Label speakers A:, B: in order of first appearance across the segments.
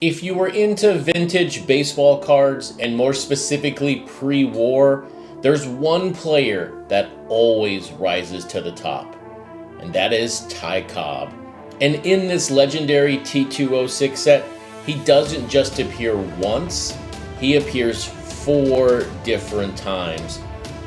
A: If you were into vintage baseball cards, and more specifically pre-war, there's one player that always rises to the top, and that is Ty Cobb. And in this legendary T206 set, he doesn't just appear once, he appears 4 different times.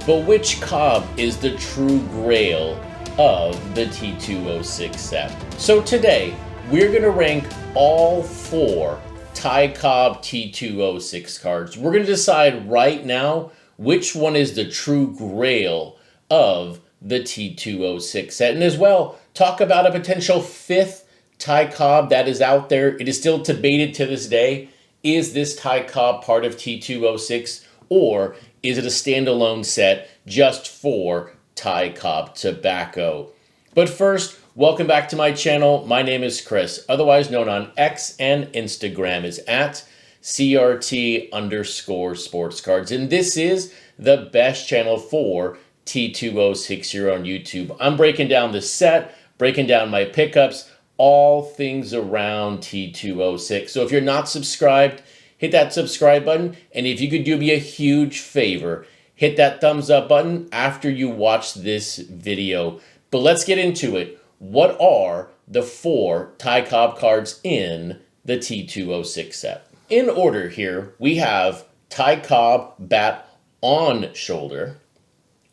A: But which Cobb is the true grail of the T206 set? So today, we're going to rank all 4 Ty Cobb T206 cards. We're going to decide right now which one is the true grail of the T206 set. And as well, talk about a potential 5th Ty Cobb that is out there. It is still debated to this day. Is this Ty Cobb part of T206, or is it a standalone set just for Ty Cobb tobacco? But first, welcome back to my channel. My name is Chris, otherwise known on X and Instagram as at CRT_sportscards. And this is the best channel for T206 here on YouTube. I'm breaking down the set, breaking down my pickups, all things around T206. So if you're not subscribed, hit that subscribe button. And if you could do me a huge favor, hit that thumbs up button after you watch this video. But let's get into it. What are the 4 Ty Cobb cards in the T206 set? In order here, we have Ty Cobb Bat On Shoulder.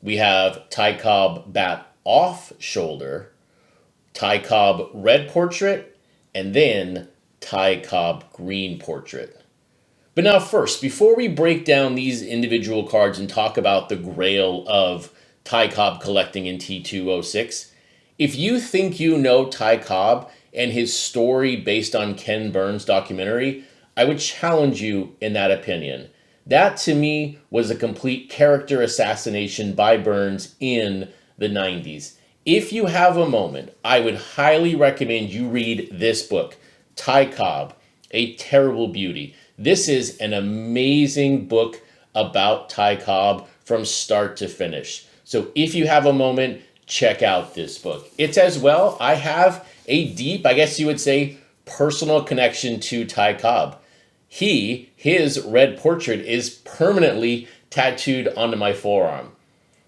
A: We have Ty Cobb Bat Off Shoulder, Ty Cobb Red Portrait, and then Ty Cobb Green Portrait. But now first, before we break down these individual cards and talk about the grail of Ty Cobb collecting in T206, if you think you know Ty Cobb and his story based on Ken Burns' documentary, I would challenge you in that opinion. That to me was a complete character assassination by Burns in the 90s. If you have a moment, I would highly recommend you read this book, Ty Cobb, A Terrible Beauty. This is an amazing book about Ty Cobb from start to finish. So if you have a moment, check out this book. It's as well, I have a deep, I guess you would say, personal connection to Ty Cobb. His red portrait is permanently tattooed onto my forearm.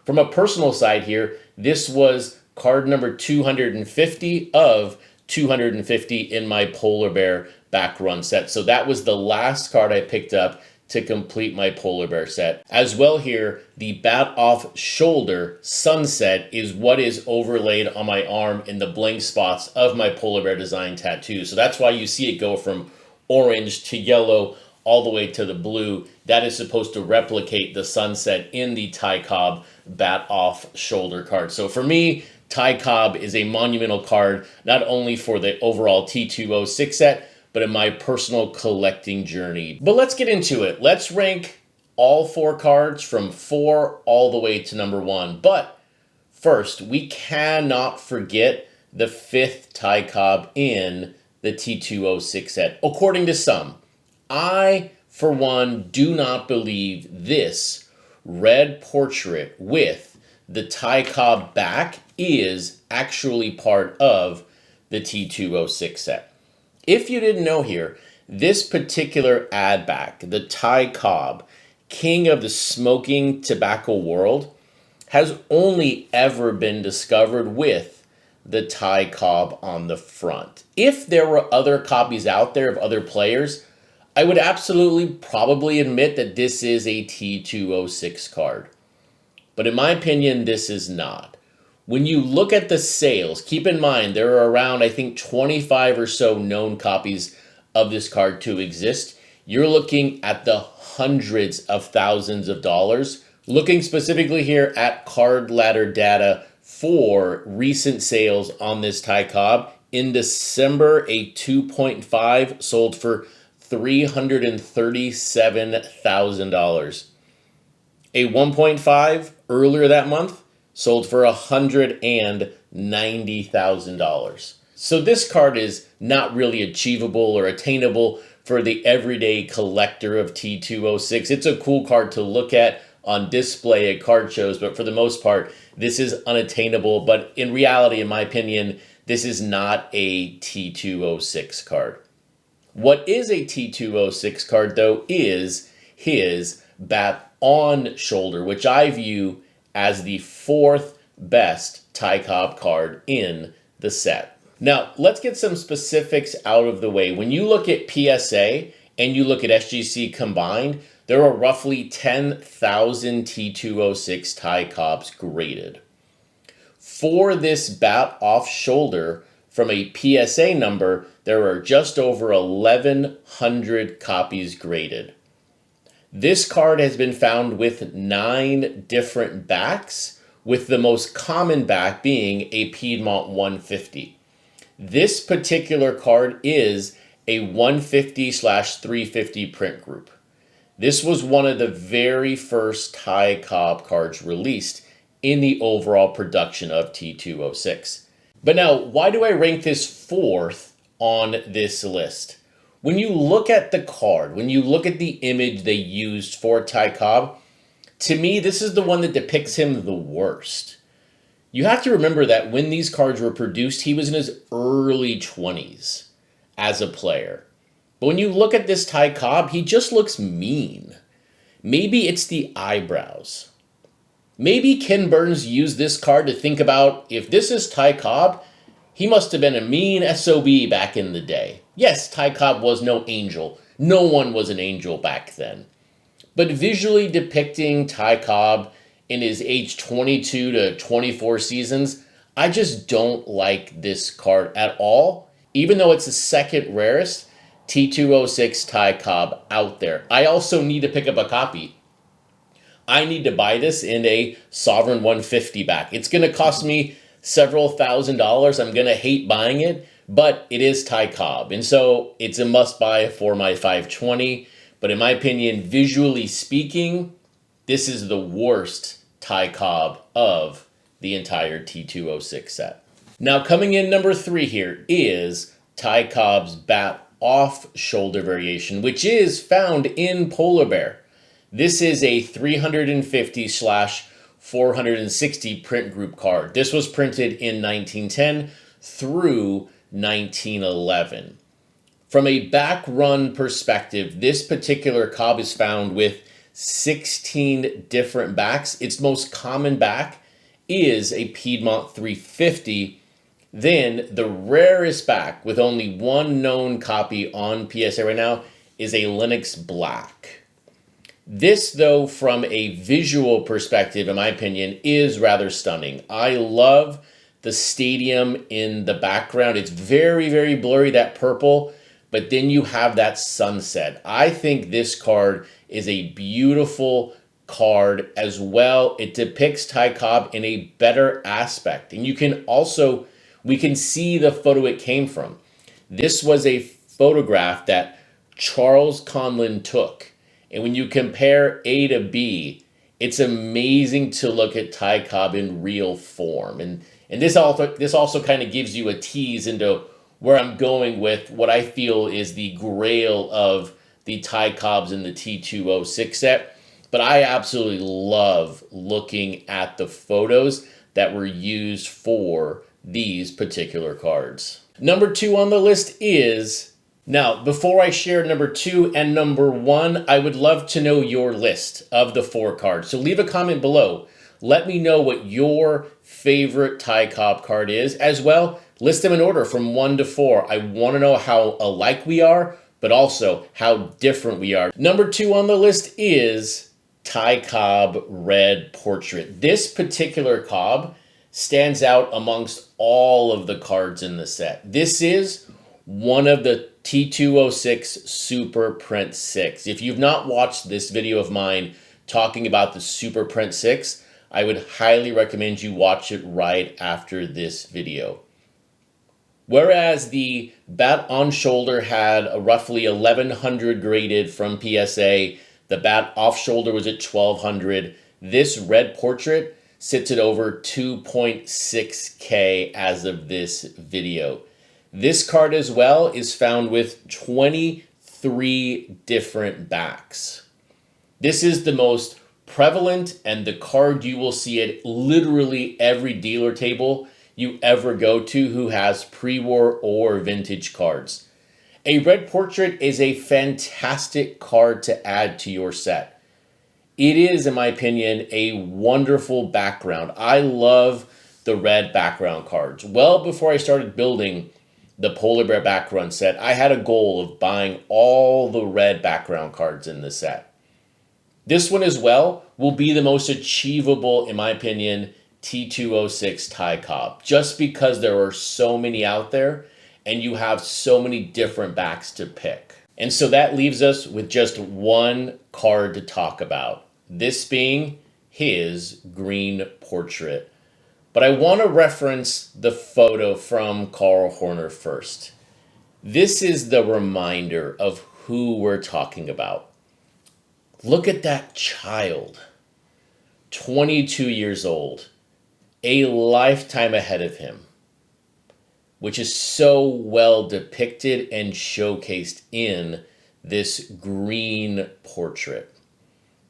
A: From a personal side here, this was card number 250 of 250 in my Polar Bear back run set. So that was the last card I picked up to complete my Polar Bear set. As well here, the Bat Off Shoulder Sunset is what is overlaid on my arm in the blank spots of my Polar Bear design tattoo. So that's why you see it go from orange to yellow all the way to the blue. That is supposed to replicate the sunset in the Ty Cobb Bat Off Shoulder card. So for me, Ty Cobb is a monumental card, not only for the overall T206 set, but in my personal collecting journey. But let's get into it. Let's rank all 4 cards from 4 all the way to number 1. But first, we cannot forget the 5th Ty Cobb in the T206 set. According to some, I, for one, do not believe this red portrait with the Ty Cobb back is actually part of the T206 set. If you didn't know here, this particular ad back, the Ty Cobb, king of the smoking tobacco world, has only ever been discovered with the Ty Cobb on the front. If there were other copies out there of other players, I would absolutely probably admit that this is a T206 card. But in my opinion, this is not. When you look at the sales, keep in mind there are around, I think, 25 or so known copies of this card to exist. You're looking at the hundreds of thousands of dollars. Looking specifically here at card ladder data for recent sales on this Ty Cobb, in December, a 2.5 sold for $337,000. A 1.5 earlier that month sold for $190,000. So this card is not really achievable or attainable for the everyday collector of T206. It's a cool card to look at on display at card shows, but for the most part, this is unattainable. But in reality, in my opinion, this is not a T206 card. What is a T206 card, though, is his Bat On Shoulder, which I view as the fourth best Ty Cobb card in the set. Now, let's get some specifics out of the way. When you look at PSA and you look at SGC combined, there are roughly 10,000 T206 Ty Cobbs graded. For this Bat Off Shoulder, from a PSA number, there are just over 1,100 copies graded. This card has been found with 9 different backs, with the most common back being a Piedmont 150. This particular card is a 150/350 print group. This was one of the very first Ty Cobb cards released in the overall production of T206. But now, why do I rank this fourth on this list? When you look at the card, when you look at the image they used for Ty Cobb, to me, this is the one that depicts him the worst. You have to remember that when these cards were produced, he was in his early 20s as a player. But when you look at this Ty Cobb, he just looks mean. Maybe it's the eyebrows. Maybe Ken Burns used this card to think about, if this is Ty Cobb, he must have been a mean SOB back in the day. Yes, Ty Cobb was no angel. No one was an angel back then. But visually depicting Ty Cobb in his age 22 to 24 seasons, I just don't like this card at all, even though it's the second rarest T206 Ty Cobb out there. I also need to pick up a copy. I need to buy this in a Sovereign 150 back. It's going to cost me several $1,000s. I'm going to hate buying it, but it is Ty Cobb. And so it's a must buy for my 520. But in my opinion, visually speaking, this is the worst Ty Cobb of the entire T206 set. Now coming in number 3 here is Ty Cobb's Bat Off Shoulder variation, which is found in Polar Bear. This is a 350/460 print group card. This was printed in 1910 through 1911. From a back run perspective, this particular Cobb is found with 16 different backs. Its most common back is a Piedmont 350. Then the rarest back, with only one known copy on PSA right now, is a Lenox Black. This, though, from a visual perspective, in my opinion, is rather stunning. I love the stadium in the background. It's very, very blurry, that purple, but then you have that sunset. I think this card is a beautiful card as well. It depicts Ty Cobb in a better aspect. And you can also, we can see the photo it came from. This was a photograph that Charles Conlon took. And when you compare A to B, it's amazing to look at Ty Cobb in real form. And this also kind of gives you a tease into where I'm going with what I feel is the grail of the Ty Cobbs in the T206 set. But I absolutely love looking at the photos that were used for these particular cards. Number 2 on the list is... Now, before I share number 2 and number 1, I would love to know your list of the 4 cards. So leave a comment below. Let me know what your favorite Ty Cobb card is. As well, list them in order from 1 to 4. I want to know how alike we are, but also how different we are. Number 2 on the list is Ty Cobb Red Portrait. This particular Cobb stands out amongst all of the cards in the set. This is one of the T206 Super Print 6. If you've not watched this video of mine talking about the Super Print 6, I would highly recommend you watch it right after this video. Whereas the Bat On Shoulder had a roughly 1,100 graded from PSA, the Bat Off Shoulder was at 1,200. This Red Portrait sits at over 2.6K as of this video. This card as well is found with 23 different backs. This is the most prevalent and the card you will see at literally every dealer table you ever go to who has pre-war or vintage cards. A Red Portrait is a fantastic card to add to your set. It is, in my opinion, a wonderful background. I love the red background cards. Well, before I started building the Polar Bear background set, I had a goal of buying all the red background cards in the set. This one as well will be the most achievable, in my opinion, T206 Ty Cobb, just because there are so many out there and you have so many different backs to pick. And so that leaves us with just one card to talk about, this being his green portrait. But I want to reference the photo from Carl Horner first. This is the reminder of who we're talking about. Look at that child, 22 years old, a lifetime ahead of him, which is so well depicted and showcased in this green portrait.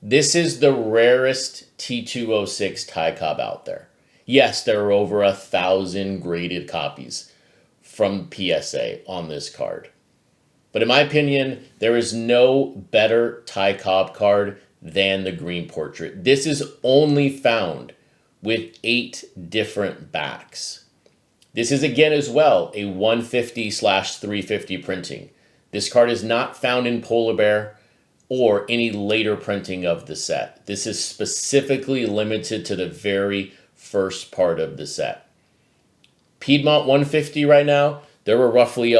A: This is the rarest T206 Ty Cobb out there. Yes, there are over 1,000 graded copies from PSA on this card. But in my opinion, there is no better Ty Cobb card than the green portrait. This is only found with 8 different backs. This is again as well a 150/350 printing. This card is not found in Polar Bear or any later printing of the set. This is specifically limited to the very first part of the set. Piedmont 150 right now, there are roughly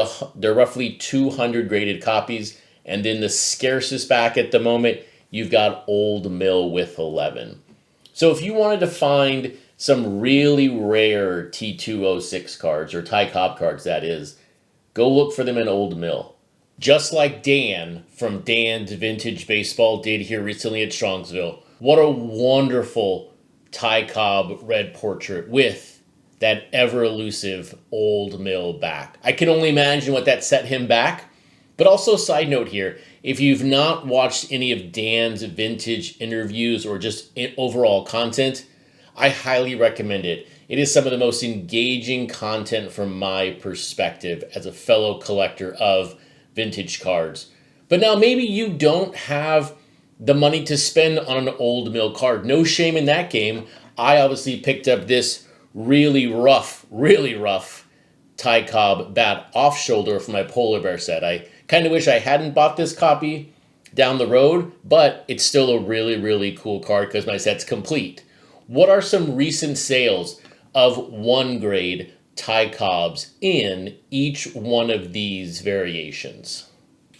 A: 200 graded copies, and then the scarcest back at the moment, you've got Old Mill with 11. So if you wanted to find some really rare T206 cards, or Ty Cobb cards that is, go look for them in Old Mill. Just like Dan from Dan's Vintage Baseball did here recently at Strongsville. What a wonderful Ty Cobb Red Portrait with that ever elusive Old Mill back. I can only imagine what that set him back. But also, side note here, if you've not watched any of Dan's vintage interviews or just overall content, I highly recommend it. It is some of the most engaging content from my perspective as a fellow collector of vintage cards. But now maybe you don't have the money to spend on an Old Mill card. No shame in that game. I obviously picked up this really rough Ty Cobb Bat Off Shoulder for my Polar Bear set. I kind of wish I hadn't bought this copy down the road, but it's still a really cool card because my set's complete. What are some recent sales of 1 grade Ty Cobbs in each one of these variations?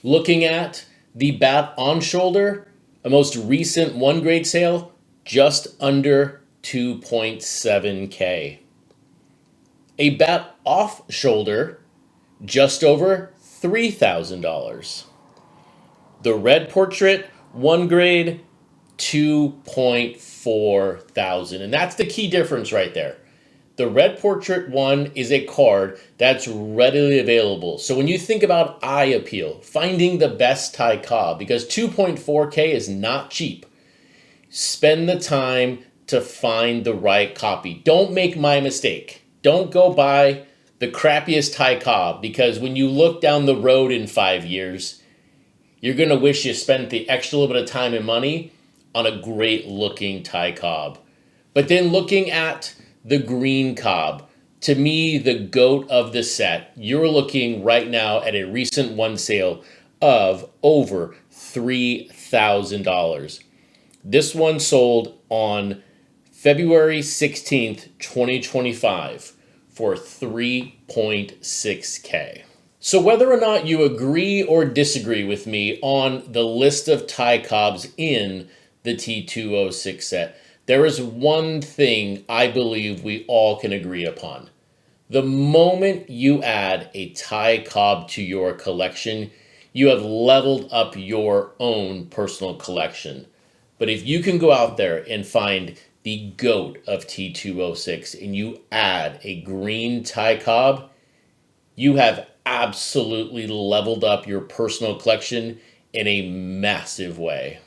A: Looking at the Bat On Shoulder, a most recent 1 grade sale, just under 2.7K. A Bat Off Shoulder, just over $3,000. The Red Portrait, 1 grade, 2.4 thousand. And that's the key difference right there. The Red Portrait 1 is a card that's readily available. So when you think about eye appeal, finding the best Ty Cobb, because 2.4K is not cheap, spend the time to find the right copy. Don't make my mistake. Don't go buy the crappiest Ty Cobb, because when you look down the road in 5 years, you're going to wish you spent the extra little bit of time and money on a great looking Ty Cobb. But then looking at the green Cobb, to me, the GOAT of the set, you're looking right now at a recent one sale of over $3,000. This one sold on February 16th, 2025 for 3.6K. So whether or not you agree or disagree with me on the list of Ty Cobbs in the T206 set, there is one thing I believe we all can agree upon. The moment you add a Ty Cobb to your collection, you have leveled up your own personal collection. But if you can go out there and find the GOAT of T206 and you add a green Ty Cobb, you have absolutely leveled up your personal collection in a massive way.